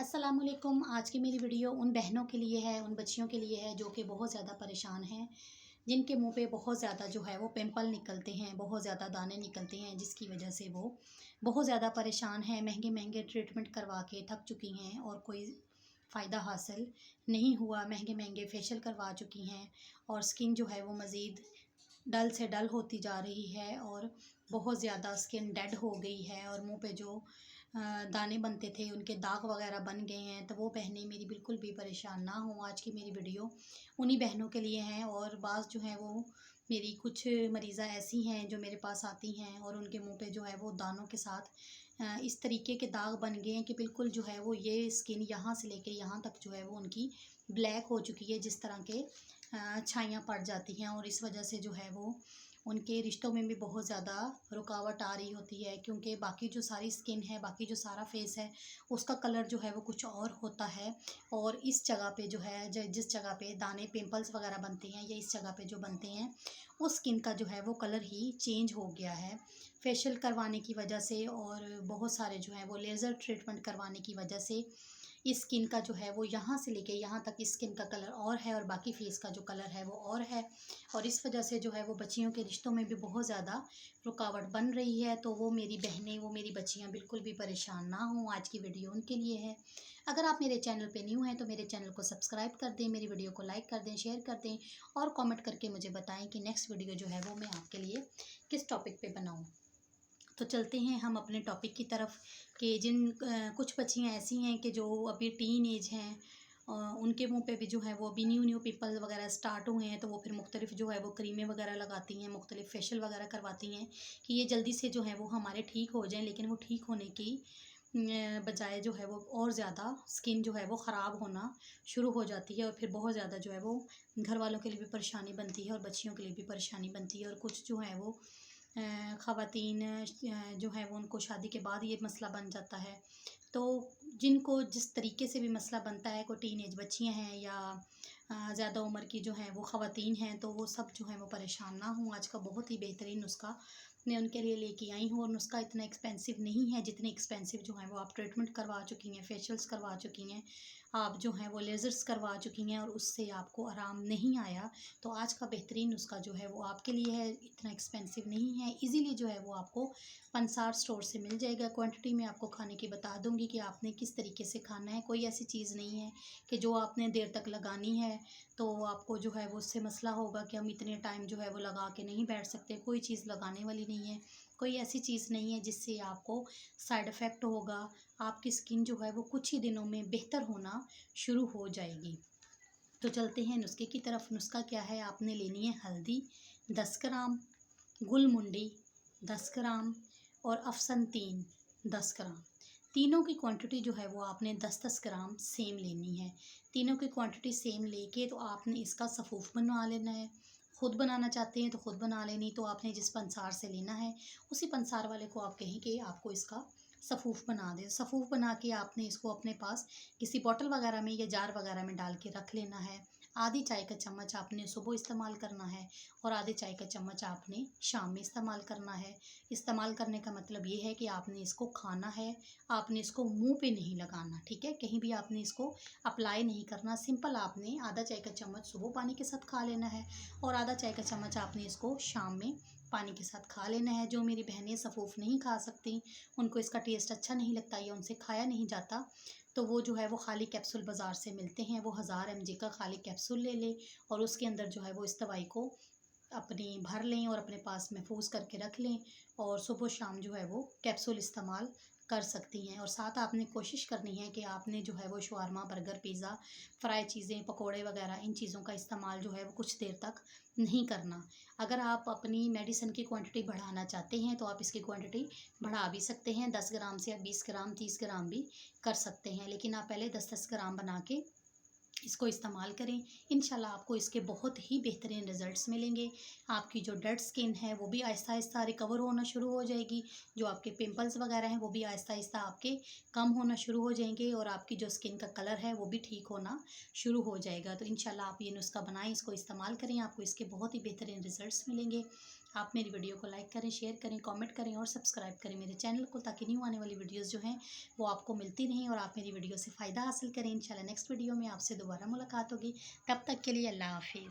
अस्सलामुअलैकुम। आज की मेरी वीडियो उन बहनों के लिए है, उन बच्चियों के लिए है जो कि बहुत ज़्यादा परेशान हैं, जिनके मुंह पे बहुत ज़्यादा जो है वो पिंपल निकलते हैं, बहुत ज़्यादा दाने निकलते हैं, जिसकी वजह से वो बहुत ज़्यादा परेशान हैं। महंगे महंगे ट्रीटमेंट करवा के थक चुकी हैं और कोई फ़ायदा हासिल नहीं हुआ। महंगे महंगे फेशियल करवा चुकी हैं और स्किन जो है वो मज़ीद डल से डल होती जा रही है और बहुत ज़्यादा स्किन डेड हो गई है और मुंह पे जो दाने बनते थे उनके दाग वगैरह बन गए हैं। तो वो बहनें मेरी बिल्कुल भी परेशान ना हों। आज की मेरी वीडियो उन्हीं बहनों के लिए है। और बाज़ जो हैं वो मेरी कुछ मरीज़ा ऐसी हैं जो मेरे पास आती हैं और उनके मुंह पे जो है वो दानों के साथ इस तरीके के दाग बन गए हैं कि बिल्कुल जो है वो ये स्किन यहाँ से लेके यहाँ तक जो है वो उनकी ब्लैक हो चुकी है, जिस तरह के छाइयाँ पड़ जाती हैं। और इस वजह से जो है वो उनके रिश्तों में भी बहुत ज़्यादा रुकावट आ रही होती है, क्योंकि बाकी जो सारी स्किन है, बाकी जो सारा फेस है, उसका कलर जो है वो कुछ और होता है। और इस जगह पे जो है जिस जगह पे दाने पिंपल्स वगैरह बनते हैं या इस जगह पे जो बनते हैं, उस स्किन का जो है वो कलर ही चेंज हो गया है फेशियल करवाने की वजह से। और बहुत सारे जो है वो लेज़र ट्रीटमेंट करवाने की वजह से इस स्किन का जो है वो यहाँ से लेके यहाँ तक इस स्किन का कलर और है और बाकी फेस का जो कलर है वो और है। और इस वजह से जो है वो बच्चियों के रिश्तों में भी बहुत ज़्यादा रुकावट बन रही है। तो वो मेरी बहनें, वो मेरी बच्चियाँ बिल्कुल भी परेशान ना हों। आज की वीडियो उनके लिए है। अगर आप मेरे चैनल पे न्यू हैं तो मेरे चैनल को सब्सक्राइब कर दें, मेरी वीडियो को लाइक कर दें, शेयर कर दें और कमेंट करके मुझे बताएं कि नेक्स्ट वीडियो जो है वो मैं आपके लिए किस टॉपिक पे बनाऊँ। तो चलते हैं हम अपने टॉपिक की तरफ कि कुछ बच्चियाँ ऐसी हैं कि जो अभी टीन एज हैं, उनके मुंह पे भी जो है वो अभी न्यू न्यू पिंपल वगैरह स्टार्ट हुए हैं। तो वो फिर मुख्तलिफ जो है वो क्रीमें वगैरह लगाती हैं, मुख्तलिफ फेशियल वगैरह करवाती हैं कि ये जल्दी से जो है वो हमारे ठीक हो जाएं। लेकिन वो ठीक होने की बजाय जो है वो और ज़्यादा स्किन जो है वो ख़राब होना शुरू हो जाती है। और फिर बहुत ज़्यादा जो है वो घर वालों के लिए भी परेशानी बनती है और बच्चियों के लिए भी परेशानी बनती है। और कुछ जो है वो ख़वातीन जो है वो उनको शादी के बाद ये मसला बन जाता है। तो जिनको जिस तरीके से भी मसला बनता है, कोई टीनेज बच्चियां हैं या ज़्यादा उम्र की जो हैं वो ख़वातीन हैं, तो वो सब जो हैं वो परेशान ना हों। आज का बहुत ही बेहतरीन नुस्खा मैं उनके लिए लेके आई हूँ। और नुस्खा इतना एक्सपेंसिव नहीं है जितने एक्सपेंसिव जो हैं वो आप ट्रीटमेंट करवा चुकी हैं, फेशियल्स करवा चुकी हैं, आप जो हैं वो लेज़र्स करवा चुकी हैं और उससे आपको आराम नहीं आया। तो आज का बेहतरीन नुस्खा जो है वो आपके लिए है। इतना एक्सपेंसिव नहीं है, इजीली जो है वो आपको पंसार स्टोर से मिल जाएगा। क्वांटिटी में आपको खाने की बता दूंगी कि आपने किस तरीके से खाना है। कोई ऐसी चीज़ नहीं है कि जो आपने देर तक लगानी है तो आपको जो है वो उससे मसला होगा कि हम इतने टाइम जो है वो लगा के नहीं बैठ सकते। कोई चीज़ लगाने वाली नहीं है, कोई ऐसी चीज़ नहीं है जिससे आपको साइड इफ़ेक्ट होगा। आपकी स्किन जो है वो कुछ ही दिनों में बेहतर होना शुरू हो जाएगी। तो चलते हैं नुस्खे की तरफ। नुस्खा क्या है, आपने लेनी है हल्दी 10 ग्राम, गुलमुंडी 10 ग्राम और अफसन 10 ग्राम। तीनों की क्वांटिटी जो है वो आपने 10-10 ग्राम सेम लेनी है। तीनों की क्वांटिटी सेम लेके तो आपने इसका सफ़ूफ बनवा लेना है। खुद बनाना चाहते हैं तो खुद बना लेनी, तो आपने जिस पंसार से लेना है उसी पंसार वाले को आप कहें कि आपको इसका सफ़ूफ बना दे। सफ़ूफ बना के आपने इसको अपने पास किसी बॉटल वगैरह में या जार वगैरह में डाल के रख लेना है। आधी चाय का चम्मच आपने सुबह इस्तेमाल करना है और आधे चाय का चम्मच आपने शाम में इस्तेमाल करना है। इस्तेमाल करने का मतलब ये है कि आपने इसको खाना है, आपने इसको मुंह पे नहीं लगाना, ठीक है। कहीं भी आपने इसको अप्लाई नहीं करना। सिंपल आपने आधा चाय का चम्मच सुबह पानी के साथ खा लेना है और आधा चाय का चम्मच आपने इसको शाम में पानी के साथ खा लेना है। जो मेरी बहनें सफ़ूफ नहीं खा सकती, उनको इसका टेस्ट अच्छा नहीं लगता या उनसे खाया नहीं जाता, तो वो जो है वो खाली कैप्सूल बाज़ार से मिलते हैं, वो 1000 mg का खाली कैप्सूल ले लें और उसके अंदर जो है वो इस दवाई को अपनी भर लें और अपने पास महफूज करके रख लें। और सुबह शाम जो है वो कैप्सूल इस्तेमाल कर सकती हैं। और साथ आपने कोशिश करनी है कि आपने जो है वो शवारमा, बर्गर, पिज़्ज़ा, फ्राई चीज़ें, पकोड़े वगैरह इन चीज़ों का इस्तेमाल जो है वो कुछ देर तक नहीं करना। अगर आप अपनी मेडिसिन की क्वांटिटी बढ़ाना चाहते हैं तो आप इसकी क्वांटिटी बढ़ा भी सकते हैं। 10 ग्राम से आप 20 ग्राम, 30 ग्राम भी कर सकते हैं, लेकिन आप पहले 10-10 ग्राम बना के इसको इस्तेमाल करें। इंशाल्लाह आपको इसके बहुत ही बेहतरीन रिज़ल्ट्स मिलेंगे। आपकी जो डेड स्किन है वो भी आहिस्ता आहिस्ता रिकवर होना शुरू हो जाएगी। जो आपके पिंपल्स वगैरह हैं वो भी आहिस्ता आहिस्ता आपके कम होना शुरू हो जाएंगे और आपकी जो स्किन का कलर है वो भी ठीक होना शुरू हो जाएगा। तो इंशाल्लाह आप ये नुस्खा बनाएं, इसको इस्तेमाल करें, आपको इसके बहुत ही बेहतरीन रिज़ल्ट्स मिलेंगे। आप मेरी वीडियो को लाइक करें, शेयर करें, कमेंट करें और सब्सक्राइब करें मेरे चैनल को, ताकि न्यू आने वाली वीडियोस जो हैं वो आपको मिलती रहें और आप मेरी वीडियो से फ़ायदा हासिल करें। इंशाल्लाह नेक्स्ट वीडियो में आपसे दोबारा मुलाकात होगी। तब तक के लिए अल्लाह हाफ़िज़।